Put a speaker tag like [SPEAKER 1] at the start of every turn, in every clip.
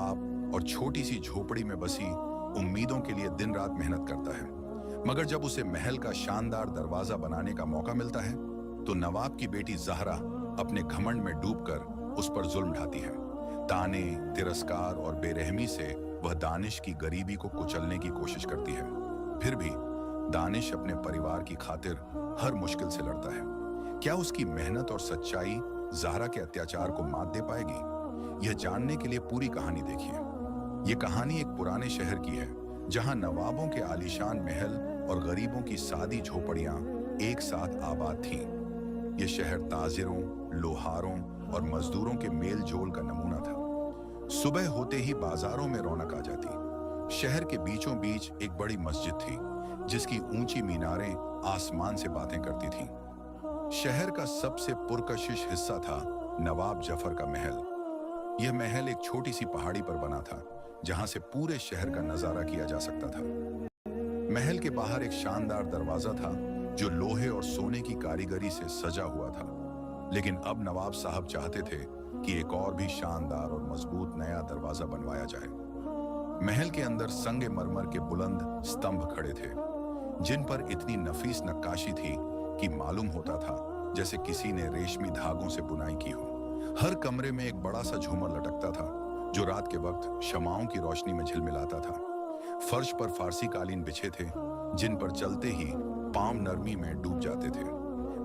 [SPEAKER 1] आप और छोटी सी झोपड़ी में बसी उम्मीदों के लिए दिन रात मेहनत करता है। मगर जब उसे महल का शानदार दरवाजा बनाने का मौका मिलता है तो नवाब की बेटी ज़हरा अपने घमंड में डूबकर उस पर जुल्म ढाती है। ताने, तिरस्कार और बेरहमी से वह दानिश की गरीबी को कुचलने की कोशिश करती है। फिर भी दानिश अपने परिवार की खातिर हर मुश्किल से लड़ता है। क्या उसकी मेहनत और सच्चाई ज़हरा के अत्याचार को मात दे पाएगी? यह जानने के लिए पूरी कहानी देखिए। ये कहानी एक पुराने शहर की है जहां नवाबों के आलीशान महल और गरीबों की सादी झोपड़ियां एक साथ आबाद थीं। ये शहर ताजिरों, लोहारों और मजदूरों के मेल जोल का नमूना था। सुबह होते ही बाजारों में रौनक आ जाती। शहर के बीचों बीच एक बड़ी मस्जिद थी जिसकी ऊंची मीनारें आसमान से बातें करती थीं। शहर का सबसे पुरकशिश हिस्सा था नवाब जफर का महल। यह महल एक छोटी सी पहाड़ी पर बना था जहां से पूरे शहर का नजारा किया जा सकता था। महल के बाहर एक शानदार दरवाजा था जो लोहे और सोने की कारीगरी से सजा हुआ था। लेकिन अब नवाब साहब चाहते थे कि एक और भी शानदार और मजबूत नया दरवाजा बनवाया जाए। महल के अंदर संगे मरमर के बुलंद स्तंभ खड़े थे जिन पर इतनी नफीस नक्काशी थी कि मालूम होता था जैसे किसी ने रेशमी धागों से बुनाई की हो। हर कमरे में एक बड़ा सा झूमर लटकता था जो रात के वक्त शमाओं की रोशनी में झिलमिलाता था। फर्श पर फारसी कालीन बिछे थे जिन पर चलते ही पांव नरमी में डूब जाते थे।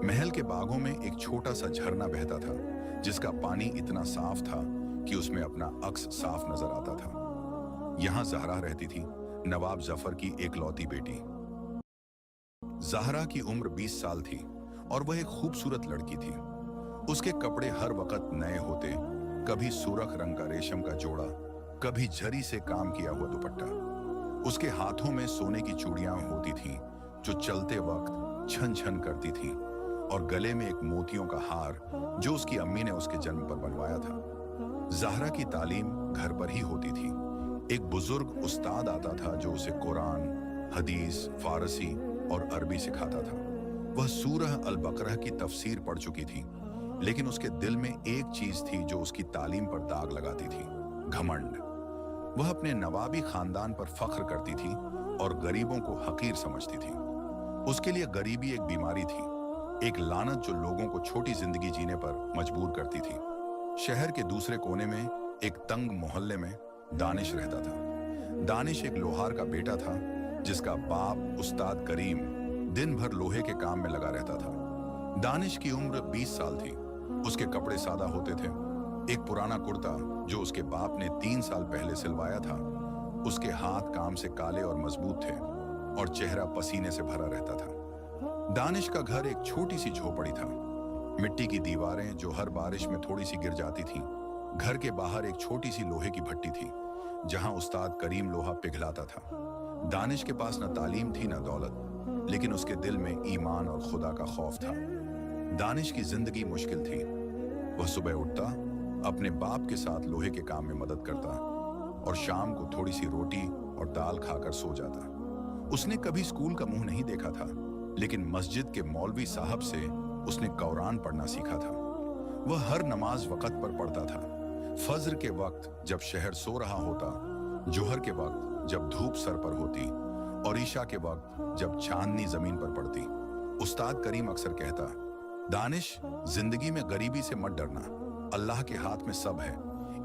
[SPEAKER 1] महल के बागों में एक छोटा सा झरना बहता था जिसका पानी इतना साफ था कि उसमें अपना अक्स साफ नजर आता था। यहाँ ज़हरा रहती थी, नवाब जफर की एकलौती बेटी। ज़हरा की उम्र 20 साल थी और वह एक खूबसूरत लड़की थी। उसके कपड़े हर वक्त नए होते, कभी सुर्ख रंग का रेशम का जोड़ा, कभी जरी से काम किया हुआ दुपट्टा। उसके हाथों में सोने की चूड़ियां होती थीं जो चलते वक्त छन छन करती थीं, और गले में एक मोतियों का हार जो उसकी अम्मी ने उसके जन्म पर बनवाया था। ज़हरा की तालीम घर पर ही होती थी। एक बुजुर्ग उस्ताद आता था जो उसे कुरान, हदीस, फारसी और अरबी सिखाता था। वह सूरह अल बकरह की तफसीर पढ़ चुकी थी, लेकिन उसके दिल में एक चीज थी जो उसकी तालीम पर दाग लगाती थी, घमंड। वह अपने नवाबी खानदान पर फख्र करती थी और गरीबों को हकीर समझती थी। उसके लिए गरीबी एक बीमारी थी, एक लानत जो लोगों को छोटी जिंदगी जीने पर मजबूर करती थी। शहर के दूसरे कोने में एक तंग मोहल्ले में दानिश रहता था। दानिश एक लोहार का बेटा था जिसका बाप उस्ताद करीम दिन भर लोहे के काम में लगा रहता था। दानिश की उम्र 20 साल थी। उसके कपड़े सादा होते थे। एक पुराना कुर्ता जो उसके बाप ने 3 साल पहले सिलवाया था, उसके हाथ काम से काले और मजबूत थे और चेहरा पसीने से भरा रहता था। दानिश का घर एक छोटी सी झोपड़ी था। मिट्टी की दीवारें जो हर बारिश में थोड़ी सी गिर जाती थीं। घर के बाहर एक छोटी सी लोहे की भट्टी थी जहां उस्ताद करीम लोहा पिघलाता था। दानिश के पास न तालीम थी न दौलत, लेकिन उसके दिल में ईमान और खुदा का खौफ था। दानिश की जिंदगी मुश्किल थी। वह सुबह उठता, अपने बाप के साथ लोहे के काम में मदद करता और शाम को थोड़ी सी रोटी और दाल खाकर सो जाता। उसने कभी स्कूल का मुंह नहीं देखा था, लेकिन मस्जिद के मौलवी साहब से उसने कुरान पढ़ना सीखा था। वह हर नमाज वक़्त पर पढ़ता था। फज्र के वक्त जब शहर सो रहा होता, जोहर के वक्त जब धूप सर पर होती और ईशा के वक्त जब चांदनी जमीन पर पड़ती। उस्ताद करीम अक्सर कहता, दानिश, जिंदगी में गरीबी से मत डरना, अल्लाह के हाथ में सब है।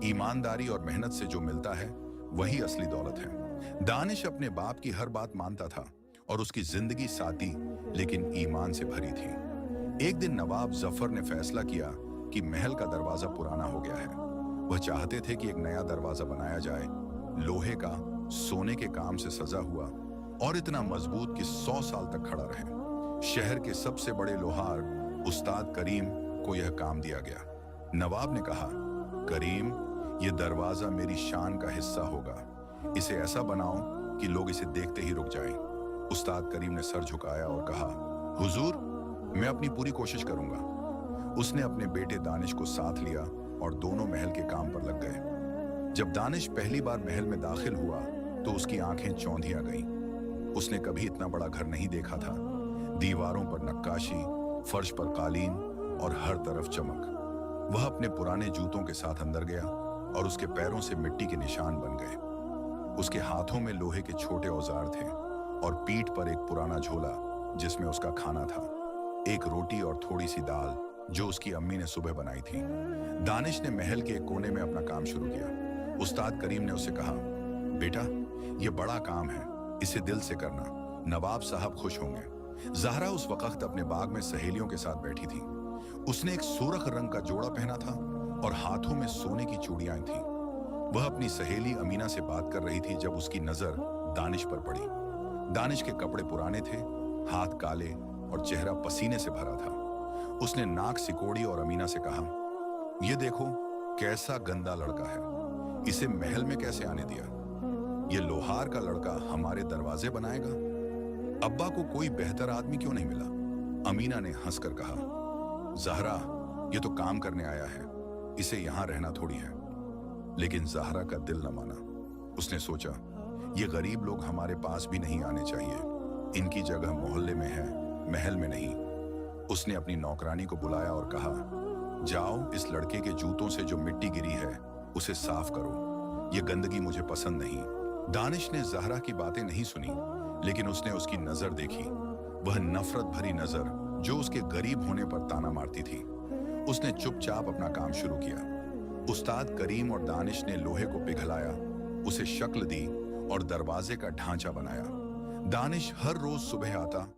[SPEAKER 1] ईमानदारी और मेहनत से जो मिलता है वही असली दौलत है। दानिश अपने बाप की हर बात मानता था और उसकी जिंदगी सादी लेकिन ईमान से भरी थी। एक दिन नवाब जफर ने फैसला किया कि महल का दरवाजा पुराना हो गया है। वह चाहते थे कि एक नया दरवाजा बनाया जाए, लोहे का, सोने के काम से सजा हुआ और इतना मजबूत कि 100 साल तक खड़ा रहे। शहर के सबसे बड़े लोहार उस्ताद करीम को यह काम दिया गया। नवाब ने कहा, करीम, यह दरवाजा मेरी शान का हिस्सा होगा। इसे ऐसा बनाओ कि लोग इसे देखते ही रुक जाएं। उस्ताद करीम ने सर झुकाया और कहा, हुजूर, मैं अपनी पूरी कोशिश करूंगा। उसने अपने बेटे दानिश को साथ लिया और दोनों महल के काम पर लग गए। जब दानिश पहली बार महल में दाखिल हुआ तो उसकी आंखें चौंधिया गईं। उसने कभी इतना बड़ा घर नहीं देखा था। दीवारों पर नक्काशी, फर्श पर कालीन और हर तरफ चमक। वह अपने पुराने जूतों के साथ अंदर गया और उसके पैरों से मिट्टी के निशान बन गए। उसके हाथों में लोहे के छोटे औजार थे और पीठ पर एक पुराना झोला जिसमें उसका खाना था, एक रोटी और थोड़ी सी दाल जो उसकी अम्मी ने सुबह बनाई थी। दानिश ने महल के एक कोने में अपना काम शुरू किया। उस्ताद करीम ने उससे कहा, बेटा, ये बड़ा काम है, इसे दिल से करना, नवाब साहब खुश होंगे। ज़हरा उस वक्त अपने बाग में सहेलियों के साथ बैठी थी। उसने एक सुर्ख रंग का जोड़ा पहना था और हाथों में सोने की चूड़ियां थीं। वह अपनी सहेली अमीना से बात कर रही थी जब उसकी नजर दानिश पर पड़ी। दानिश के कपड़े पुराने थे, हाथ काले और चेहरा पसीने से भरा था। उसने नाक सिकोड़ी और अमीना से कहा, यह देखो कैसा गंदा लड़का है, इसे महल में कैसे आने दिया? ये लोहार का लड़का हमारे दरवाजे बनाएगा? अब्बा को कोई बेहतर आदमी क्यों नहीं मिला? अमीना ने हंसकर कहा, ज़हरा, ये तो काम करने आया है, इसे यहां रहना थोड़ी है। लेकिन ज़हरा का दिल न माना। उसने सोचा, ये गरीब लोग हमारे पास भी नहीं आने चाहिए, इनकी जगह मोहल्ले में है, महल में नहीं। उसने अपनी नौकरानी को बुलाया और कहा, जाओ, इस लड़के के जूतों से जो मिट्टी गिरी है उसे साफ करो, ये गंदगी मुझे पसंद नहीं। दानिश ने ज़हरा की बातें नहीं सुनी, लेकिन उसने उसकी नजर देखी, वह नफरत भरी नजर जो उसके गरीब होने पर ताना मारती थी। उसने चुपचाप अपना काम शुरू किया। उस्ताद करीम और दानिश ने लोहे को पिघलाया, उसे शक्ल दी और दरवाजे का ढांचा बनाया। दानिश हर रोज सुबह आता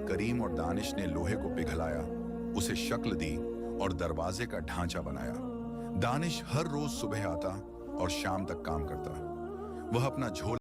[SPEAKER 1] करीम और दानिश ने लोहे को पिघलाया, उसे शक्ल दी और दरवाजे का ढांचा बनाया। दानिश हर रोज सुबह आता और शाम तक काम करता। वह अपना झोला